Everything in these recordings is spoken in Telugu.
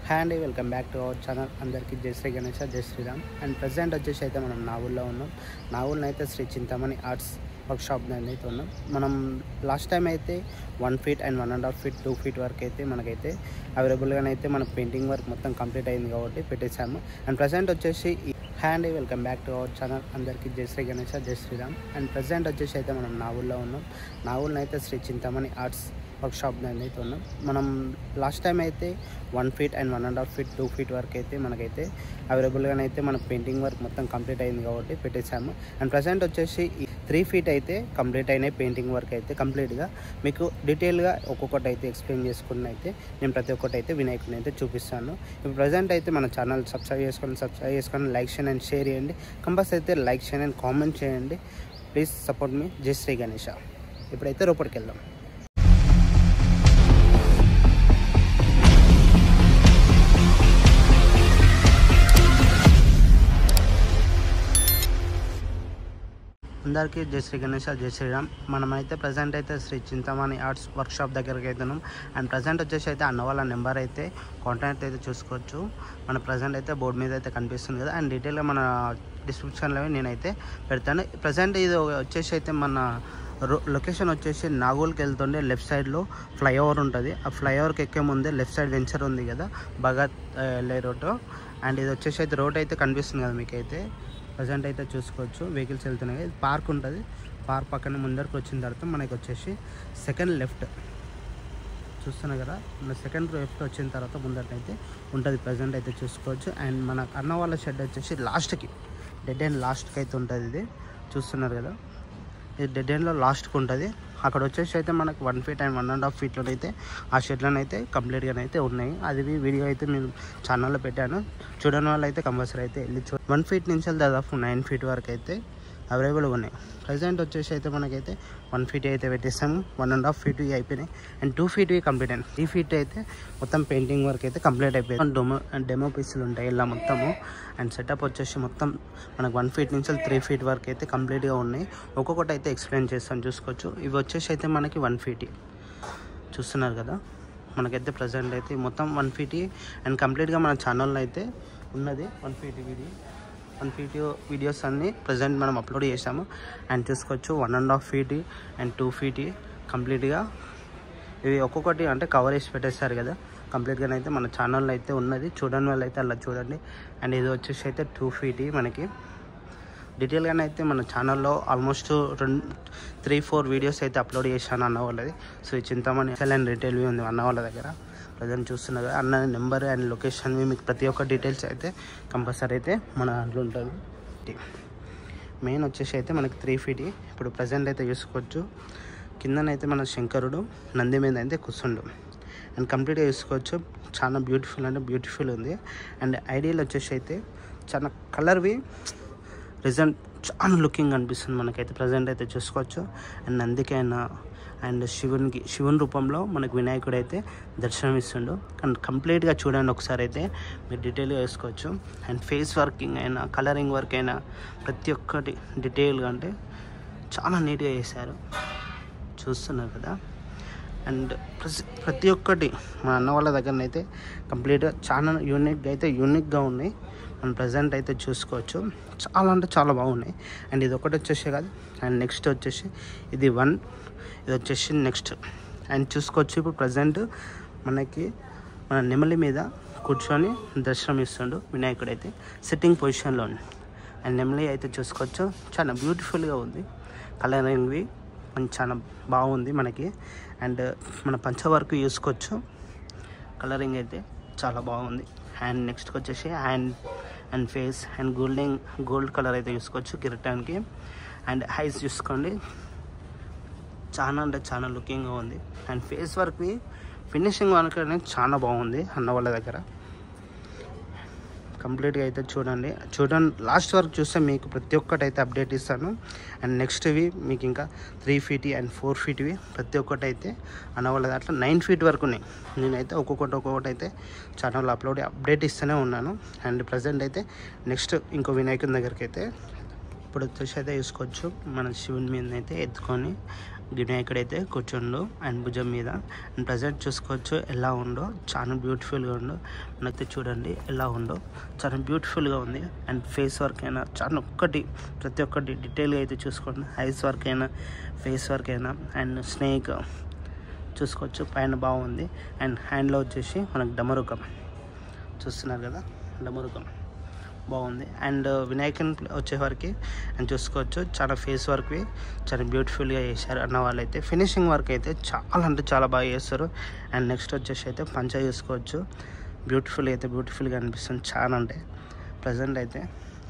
హాయ్ అండి, welcome back to our channel. అందరికీ జై శ్రీ గణేష, జై శ్రీరామ్. అండ్ ప్రజెంట్ వచ్చేసి అయితే మనం నావూల్లో ఉన్నాం. నావూల్లో అయితే శ్రీ చింతామణి ఆర్ట్స్ వర్క్షాప్ దాన్ని అయితే ఉన్నాం. మనం లాస్ట్ టైం అయితే 1 feet అండ్ 1.5 feet 2 feet వరకు అయితే మనకైతే అవైలబుల్గానైతే మన పెయింటింగ్ వర్క్ మొత్తం కంప్లీట్ అయింది కాబట్టి పెట్టేశాము. అండ్ ప్రజెంట్ వచ్చేసి హాయ్ అండి, welcome back to our channel. అందరికీ జై శ్రీ గణేష, జై శ్రీరామ్. అండ్ ప్రజెంట్ వచ్చేసి అయితే మనం నావూల్లో ఉన్నాం. నావూల్లో అయితే శ్రీ చింతామణి ఆర్ట్స్ వర్క్షాప్ దాన్ని అయితే ఉన్నాం. మనం లాస్ట్ టైం అయితే 1 feet అండ్ 1.5 feet 2 feet వరకు అయితే మనకైతే అవైలబుల్గానైతే మన పెయింటింగ్ వర్క్ మొత్తం కంప్లీట్ అయింది కాబట్టి పెట్టేశాము. అండ్ ప్రజెంట్ వచ్చేసి 3 feet అయితే కంప్లీట్ అయినాయి. పెయింటింగ్ వర్క్ అయితే కంప్లీట్గా మీకు డీటెయిల్గా ఒక్కొక్కటి అయితే ఎక్స్ప్లెయిన్ చేసుకుని అయితే నేను ప్రతి ఒక్కటి అయితే వినాయకుని అయితే చూపిస్తాను. ఇప్పుడు ప్రజెంట్ అయితే మన ఛానల్ సబ్స్క్రైబ్ చేసుకొని లైక్ చేయండి అండ్ షేర్ చేయండి. కంపల్సరీ అయితే లైక్ చేయండి అండ్ కామెంట్ చేయండి. ప్లీజ్ సపోర్ట్ మీ. జై శ్రీ గణేష. ఇప్పుడైతే లోపలికి వెళ్దాం. అందరికీ జై శ్రీ గణేష, జై శ్రీరామ్. మనమైతే ప్రజెంట్ అయితే శ్రీ చింతామణి ఆర్ట్స్ వర్క్షాప్ దగ్గరికి అవుతున్నాం. అండ్ ప్రజెంట్ వచ్చేసి అయితే అన్న వాళ్ళ నెంబర్ అయితే కాంటాక్ట్ అయితే చూసుకోవచ్చు. మన ప్రజెంట్ అయితే బోర్డు మీద అయితే కనిపిస్తుంది కదా. అండ్ డీటెయిల్గా మన డిస్క్రిప్షన్లో నేనైతే పెడతాను. ప్రజెంట్ ఇది వచ్చేసి అయితే మన లొకేషన్ వచ్చేసి నాగోల్కి వెళ్తుండే లెఫ్ట్ సైడ్లో ఫ్లైఓవర్ ఉంటుంది. ఆ ఫ్లైఓవర్కి ఎక్కే ముందే లెఫ్ట్ సైడ్ వెంచర్ ఉంది కదా, భగత్ లే రోడ్. అండ్ ఇది వచ్చేసి అయితే రోడ్ అయితే కనిపిస్తుంది కదా మీకైతే. ప్రజెంట్ అయితే చూసుకోవచ్చు వెహికల్స్ వెళ్తున్నాయి. పార్క్ ఉంటుంది. పార్క్ పక్కన ముందరికి వచ్చిన తర్వాత మనకి వచ్చేసి సెకండ్ లెఫ్ట్ చూస్తున్నాయి కదా. మన సెకండ్ లెఫ్ట్ వచ్చిన తర్వాత ముందరైతే ఉంటుంది. ప్రజెంట్ అయితే చూసుకోవచ్చు. అండ్ మన అన్న వాళ్ళ షెడ్ వచ్చేసి లాస్ట్కి డెడ్ ఎండ్ లాస్ట్కి అయితే ఉంటుంది. ఇది చూస్తున్నారు కదా, ఇది డెడ్ ఎండ్లో లాస్ట్కి ఉంటుంది. అక్కడ వచ్చేసి అయితే మనకు 1 feet అండ్ 1.5 feet అయితే ఆ షెడ్లను అయితే కంప్లీట్గానైతే ఉన్నాయి. అది వీడియో అయితే నేను ఛానల్లో పెట్టాను. చూడని వాళ్ళు అయితే కంపల్సరీ అయితే వెళ్ళి 1 feet నుంచి దాదాపు 9 feet వరకు అయితే అవైలబుల్గా ఉన్నాయి. ప్రజెంట్ వచ్చేసి అయితే మనకైతే 1 feet అయితే పెట్టేస్తాము. 1.5 feet అయిపోయినాయి అండ్ 2 feet కంప్లీట్ అయింది. 3 feet అయితే మొత్తం పెయింటింగ్ వర్క్ అయితే కంప్లీట్ అయిపోయింది. డెమో పీసులు ఉంటాయి ఇలా మొత్తము. అండ్ సెటప్ వచ్చేసి మొత్తం మనకు 1 feet నుంచి 3 feet వరకు అయితే కంప్లీట్గా ఉన్నాయి. ఒక్కొక్కటి అయితే ఎక్స్ప్లెయిన్ చేస్తాను చూసుకోవచ్చు. ఇవి వచ్చేసి అయితే మనకి 1 feet చూస్తున్నారు కదా. మనకైతే ప్రజెంట్ అయితే మొత్తం 1 feet అండ్ కంప్లీట్గా మన ఛానల్లో అయితే ఉన్నది 1 feet వీడియోస్ అన్నీ ప్రజెంట్ మనం అప్లోడ్ చేసాము. అండ్ చూసుకోవచ్చు 1.5 feet అండ్ 2 feet కంప్లీట్గా ఇవి ఒక్కొక్కటి అంటే కవర్ చేసి పెట్టేస్తారు కదా. కంప్లీట్గా అయితే మన ఛానల్లో అయితే ఉన్నది. చూడని వాళ్ళు అయితే అలా చూడండి. అండ్ ఇది వచ్చేసి అయితే 2 feet మనకి డీటెయిల్గానే అయితే మన ఛానల్లో ఆల్మోస్ట్ 3-4 వీడియోస్ అయితే అప్లోడ్ చేశాను అన్న వాళ్ళది. సో ఈ చింతామణి అండ్ రిటైల్ ఉంది అన్న వాళ్ళ దగ్గర. ప్రజెంట్ చూస్తున్నారు అన్న నెంబర్ అండ్ లొకేషన్ మీకు ప్రతి ఒక్క డీటెయిల్స్ అయితే కంపల్సరీ అయితే మన దాంట్లో ఉంటుంది. మెయిన్ వచ్చేసి అయితే మనకి 3 feet. ఇప్పుడు ప్రజెంట్ అయితే చూసుకోవచ్చు కిందనైతే మన శంకరుడు నంది మీద అయితే కూర్చుండు. అండ్ కంప్లీట్గా చూసుకోవచ్చు చాలా బ్యూటిఫుల్ అంటే బ్యూటిఫుల్ ఉంది. అండ్ ఐడియాలు వచ్చేసి అయితే చాలా కలర్వి రిజల్ట్ చాలా లుకింగ్ అనిపిస్తుంది మనకైతే. ప్రజెంట్ అయితే చూసుకోవచ్చు. అండ్ నందికైనా అండ్ శివుని రూపంలో మనకు వినాయకుడు అయితే దర్శనం ఇస్తుండు. అండ్ కంప్లీట్గా చూడండి ఒకసారి అయితే మీరు డీటెయిల్గా వేసుకోవచ్చు. అండ్ ఫేస్ వర్కింగ్ అయినా కలరింగ్ వర్క్ అయినా ప్రతి ఒక్కటి డీటెయిల్గా అంటే చాలా నీట్గా చేశారు చూస్తున్నారు కదా. అండ్ ప్రతి ఒక్కటి మా అన్న వాళ్ళ దగ్గరనైతే కంప్లీట్గా చాలా యూనిక్గా ఉన్నాయి. మనం ప్రజెంట్ అయితే చూసుకోవచ్చు చాలా అంటే చాలా బాగున్నాయి. అండ్ ఇది ఒకటి వచ్చేసి కాదు. అండ్ నెక్స్ట్ వచ్చేసి ఇది ఇది వచ్చేసి నెక్స్ట్. అండ్ చూసుకోవచ్చు ఇప్పుడు ప్రజెంట్ మనకి మన నెమలి మీద కూర్చొని దర్శనం ఇస్తుండు వినాయకుడు అయితే సిట్టింగ్ పొజిషన్లో ఉంది. అండ్ నెమలి అయితే చూసుకోవచ్చు చాలా బ్యూటిఫుల్గా ఉంది. కలరింగ్వి అండ్ చాలా బాగుంది మనకి. అండ్ మన పంచవర్క్ చూసుకోవచ్చు కలరింగ్ అయితే చాలా బాగుంది. అండ్ నెక్స్ట్కి వచ్చేసి and face and gold colour అయితే చూసుకోవచ్చు కిరీటానికి. అండ్ ఐస్ చూసుకోండి చాలా అంటే చాలా లుకింగ్గా ఉంది. అండ్ ఫేస్ వర్క్వి ఫినిషింగ్ వర్క్ అనేది చాలా బాగుంది అన్న వాళ్ళ దగ్గర. కంప్లీట్గా అయితే చూడండి లాస్ట్ వరకు చూస్తే మీకు ప్రతి ఒక్కటి అయితే అప్డేట్ ఇస్తాను. అండ్ నెక్స్ట్వి మీకు ఇంకా 3 feet అండ్ 4 feet ప్రతి ఒక్కటి అయితే అన్న వాళ్ళ దాంట్లో 9 feet వరకు ఉన్నాయి. నేనైతే ఒక్కొక్కటి అయితే ఛానల్లో అప్డేట్ ఇస్తూనే ఉన్నాను. అండ్ ప్రజెంట్ అయితే నెక్స్ట్ ఇంకో వినాయకుని దగ్గరికి అయితే ఇప్పుడు వచ్చేసి అయితే చూసుకోవచ్చు మన శివుని మీద అయితే ఎత్తుకొని వినాయకుడైతే కూర్చుండు అండ్ భుజం మీద. అండ్ ప్రజెంట్ చూసుకోవచ్చు ఎలా ఉందో, చాలా బ్యూటిఫుల్గా ఉందో. మనైతే చూడండి ఎలా ఉందో, చాలా బ్యూటిఫుల్గా ఉంది. అండ్ ఫేస్ వర్క్ అయినా చాలా ప్రతి ఒక్కటి డీటెయిల్గా అయితే చూసుకోండి. ఐస్ వర్క్ అయినా, ఫేస్ వర్క్ అయినా, అండ్ స్నేక్ చూసుకోవచ్చు పైన బాగుంది. అండ్ హ్యాండ్లో వచ్చేసి మనకు డమరుకం చూస్తున్నారు కదా, డమరుకం బాగుంది. అండ్ వినాయకుని వచ్చేవరకు అండ్ చూసుకోవచ్చు చాలా ఫేస్ వర్క్వి చాలా బ్యూటిఫుల్గా చేశారు అన్న వాళ్ళైతే. ఫినిషింగ్ వర్క్ అయితే చాలా అంటే చాలా బాగా చేస్తారు. అండ్ నెక్స్ట్ వచ్చేసి అయితే పంచ చూసుకోవచ్చు, బ్యూటిఫుల్గా అనిపిస్తుంది చాలా. అంటే ప్రజెంట్ అయితే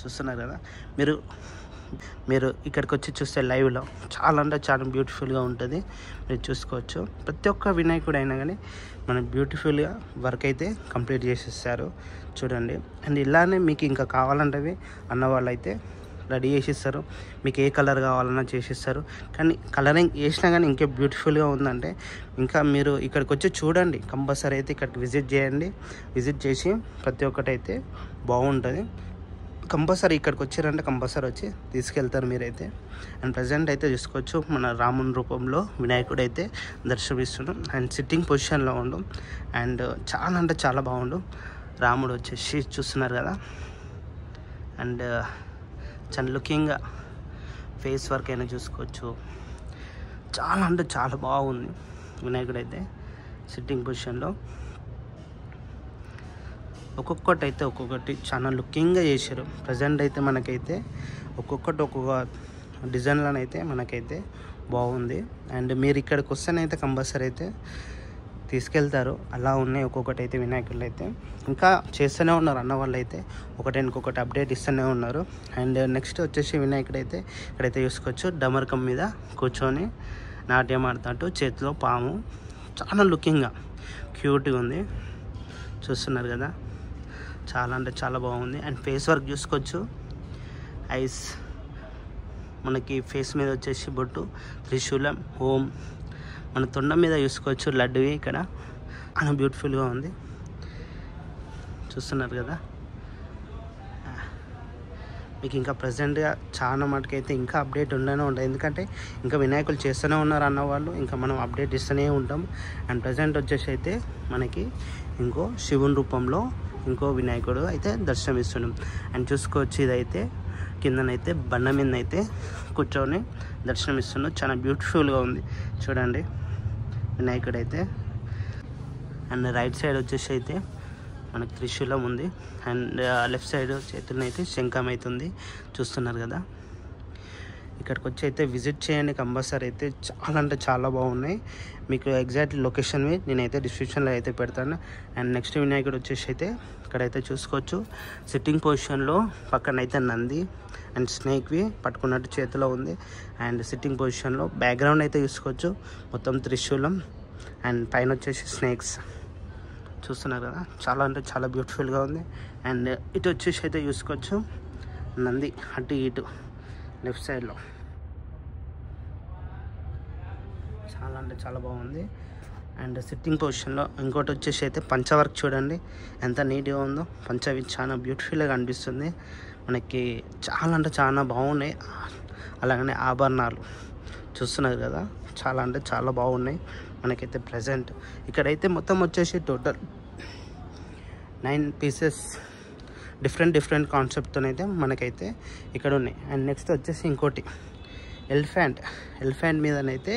చూస్తున్నారు కదా, మీరు ఇక్కడికి వచ్చి చూస్తే లైవ్లో చాలా అంటే చాలా బ్యూటిఫుల్గా ఉంటుంది. మీరు చూసుకోవచ్చు ప్రతి ఒక్క వినాయకుడు అయినా కానీ మనం బ్యూటిఫుల్గా వర్క్ అయితే కంప్లీట్ చేసేస్తారు చూడండి. అండ్ ఇలానే మీకు ఇంకా కావాలంటే అన్న వాళ్ళు అయితే రెడీ చేసిస్తారు. మీకు ఏ కలర్ కావాలన్నా చేసిస్తారు. కానీ కలరింగ్ వేసినా కానీ ఇంకా బ్యూటిఫుల్గా ఉందంటే ఇంకా మీరు ఇక్కడికి వచ్చి చూడండి. కంపల్సరీ అయితే ఇక్కడికి విజిట్ చేసి ప్రతి ఒక్కటి అయితే బాగుంటుంది. కంపల్సరీ ఇక్కడికి వచ్చారంటే కంపల్సరీ వచ్చి తీసుకెళ్తారు మీరైతే. అండ్ ప్రజెంట్ అయితే చూసుకోవచ్చు మన రాముని రూపంలో వినాయకుడు అయితే దర్శనమిస్తున్నాం. అండ్ సిట్టింగ్ పొజిషన్లో ఉండు. అండ్ చాలా అంటే చాలా బాగుండు. రాముడు వచ్చేసి చూస్తున్నారు కదా. అండ్ చాలా లుకింగ్గా ఫేస్ వర్క్ అయినా చూసుకోవచ్చు, చాలా అంటే చాలా బాగుంది. వినాయకుడు అయితే సిట్టింగ్ పొజిషన్లో ఒక్కొక్కటి చాలా లుకింగ్గా చేశారు. ప్రజెంట్ అయితే మనకైతే ఒక్కొక్క డిజైన్లోనైతే మనకైతే బాగుంది. అండ్ మీరు ఇక్కడికి వస్తేనైతే కంపల్సరీ అయితే తీసుకెళ్తారు. అలా ఉన్నాయి ఒక్కొక్కటి అయితే వినాయకులు అయితే. ఇంకా చేస్తూనే ఉన్నారు అన్న వాళ్ళు అయితే, ఒకటి అప్డేట్ ఇస్తూనే ఉన్నారు. అండ్ నెక్స్ట్ వచ్చేసి వినాయకుడు అయితే ఇక్కడైతే చూసుకోవచ్చు డమరకం మీద కూర్చొని నాట్యం ఆడుతుంటూ చేతిలో పాము, చాలా లుకింగ్గా క్యూట్గా ఉంది. చూస్తున్నారు కదా, చాలా అంటే చాలా బాగుంది. అండ్ ఫేస్ వర్క్ చూసుకోవచ్చు, ఐస్ మనకి ఫేస్ మీద వచ్చేసి బొట్టు, త్రిశూలం, ఓం, మన తొండం మీద చూసుకోవచ్చు లడ్డువి ఇక్కడ చాలా బ్యూటిఫుల్గా ఉంది. చూస్తున్నారు కదా. మీకు ఇంకా ప్రజెంట్గా చాలా మటుకైతే ఇంకా అప్డేట్ ఉండనే ఉంటుంది. ఎందుకంటే ఇంకా వినాయకులు చేస్తూనే ఉన్నారు అన్నవాళ్ళు, ఇంకా మనం అప్డేట్ ఇస్తూనే ఉంటాం. అండ్ ప్రజెంట్ వచ్చేసి అయితే మనకి ఇంకో శివుని రూపంలో ఇంకో వినాయకుడు అయితే దర్శనమిస్తున్నాం. అండ్ చూసుకోవచ్చు ఇదైతే కిందనైతే బండ మీద అయితే కూర్చొని దర్శనమిస్తున్నాం. చాలా బ్యూటిఫుల్గా ఉంది చూడండి వినాయకుడు అయితే. అండ్ రైట్ సైడ్ వచ్చేసి అయితే మనకు త్రిశూలం ఉంది. అండ్ లెఫ్ట్ సైడ్ చేతులను అయితే శంఖం అవుతుంది. చూస్తున్నారు కదా. ఇక్కడికి వచ్చి అయితే విజిట్ చేయండి కంపల్సరీ అయితే, చాలా అంటే చాలా బాగున్నాయి. మీకు ఎగ్జాక్ట్ లొకేషన్ నేనైతే డిస్క్రిప్షన్లో అయితే పెడతాను. అండ్ నెక్స్ట్ వినాయకుడు వచ్చేసి అయితే ఇక్కడైతే చూసుకోవచ్చు సిట్టింగ్ పొజిషన్లో పక్కన అయితే నంది అండ్ స్నేక్వి పట్టుకున్నట్టు చేతిలో ఉంది. అండ్ సిట్టింగ్ పొజిషన్లో బ్యాక్గ్రౌండ్ అయితే చూసుకోవచ్చు మొత్తం త్రిశూలం అండ్ పైన వచ్చేసి స్నేక్స్ చూస్తున్నారు కదా. చాలా అంటే చాలా బ్యూటిఫుల్గా ఉంది. అండ్ ఇటు వచ్చేసి అయితే చూసుకోవచ్చు నంది అటు ఇటు లెఫ్ట్ సైడ్లో చాలా అంటే చాలా బాగుంది. అండ్ సిట్టింగ్ పొజిషన్లో ఇంకోటి వచ్చేసి అయితే పంచవర్క్ చూడండి ఎంత నీట్గా ఉందో. పంచవి చాలా బ్యూటిఫుల్గా కనిపిస్తుంది మనకి, చాలా అంటే చాలా బాగున్నాయి. అలాగనే ఆభరణాలు చూస్తున్నారు కదా, చాలా అంటే చాలా బాగున్నాయి మనకైతే. ప్రజెంట్ ఇక్కడైతే మొత్తం వచ్చేసి టోటల్ 9 పీసెస్ డిఫరెంట్ కాన్సెప్ట్తోనైతే మనకైతే ఇక్కడ ఉన్నాయి. అండ్ నెక్స్ట్ వచ్చేసి ఇంకోటి ఎలిఫెంట్ మీదనైతే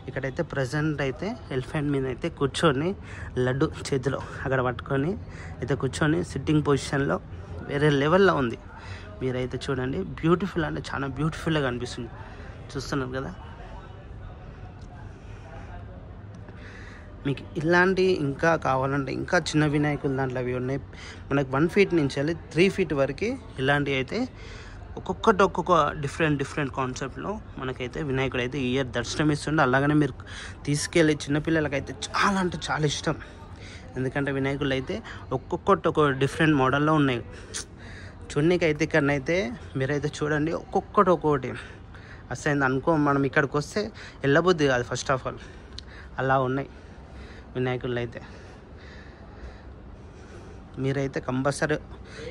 ఇక్కడైతే ప్రజెంట్ అయితే ఎలిఫెంట్ మీద అయితే కూర్చొని లడ్డు చేతిలో అక్కడ పట్టుకొని అయితే కూర్చొని సిట్టింగ్ పొజిషన్లో వేరే లెవెల్లో ఉంది. మీరైతే చూడండి బ్యూటిఫుల్ అంటే చాలా బ్యూటిఫుల్గా కనిపిస్తుంది. చూస్తున్నారు కదా. మీకు ఇలాంటి ఇంకా కావాలంటే ఇంకా చిన్న వినాయకులు దాంట్లో అవి ఉన్నాయి మనకు 1 feet నుంచి వెళ్ళి 3 feet వరకు ఇలాంటివి అయితే ఒక్కొక్క డిఫరెంట్ కాన్సెప్ట్లో మనకైతే వినాయకుడు అయితే ఈ ఇయర్ దర్శనం ఇస్తుండే. అలాగనే మీరు తీసుకెళ్ళి చిన్నపిల్లలకైతే చాలా అంటే చాలా ఇష్టం. ఎందుకంటే వినాయకులు అయితే ఒక్కొక్క డిఫరెంట్ మోడల్లో ఉన్నాయి. చూడనీకి అయితే ఇక్కడనైతే మీరైతే చూడండి ఒక్కొక్కటి అసలు అనుకో మనం ఇక్కడికి వస్తే వెళ్ళబుద్ది కాదు ఫస్ట్ ఆఫ్ ఆల్, అలా ఉన్నాయి వినాయకుళ్ళు అయితే. మీరైతే కంపల్సరీ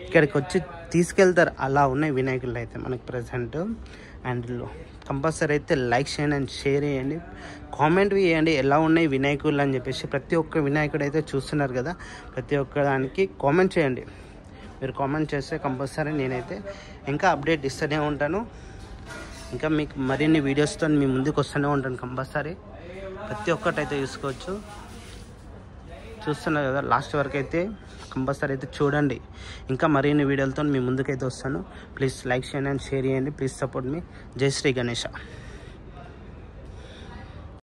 ఇక్కడికి వచ్చి తీసుకెళ్తారు, అలా ఉన్నాయి వినాయకుళ్ళు అయితే మనకి ప్రజెంట్. అండ్ కంపల్సరీ అయితే లైక్ చేయండి అండ్ షేర్ చేయండి, కామెంట్ చేయండి ఎలా ఉన్నాయి వినాయకులు అని చెప్పేసి. ప్రతి ఒక్క వినాయకుడు అయితే చూస్తున్నారు కదా, ప్రతి ఒక్క దానికి కామెంట్ చేయండి. మీరు కామెంట్ చేస్తే కంపల్సరీ నేనైతే ఇంకా అప్డేట్ ఇస్తూనే ఉంటాను, ఇంకా మీకు మరిన్ని వీడియోస్తో మీ ముందుకు వస్తూనే ఉంటాను కంపల్సరీ. ప్రతి ఒక్కటైతే చూసుకోవచ్చు, చూస్తున్నారు కదా లాస్ట్ వరకు అయితే కంపల్సరీ అయితే చూడండి. ఇంకా మరిన్ని వీడియోలతో మీ ముందుకైతే వస్తాను. ప్లీజ్ లైక్ చేయండి అండ్ షేర్ చేయండి. ప్లీజ్ సపోర్ట్ మీ. జై శ్రీ గణేష.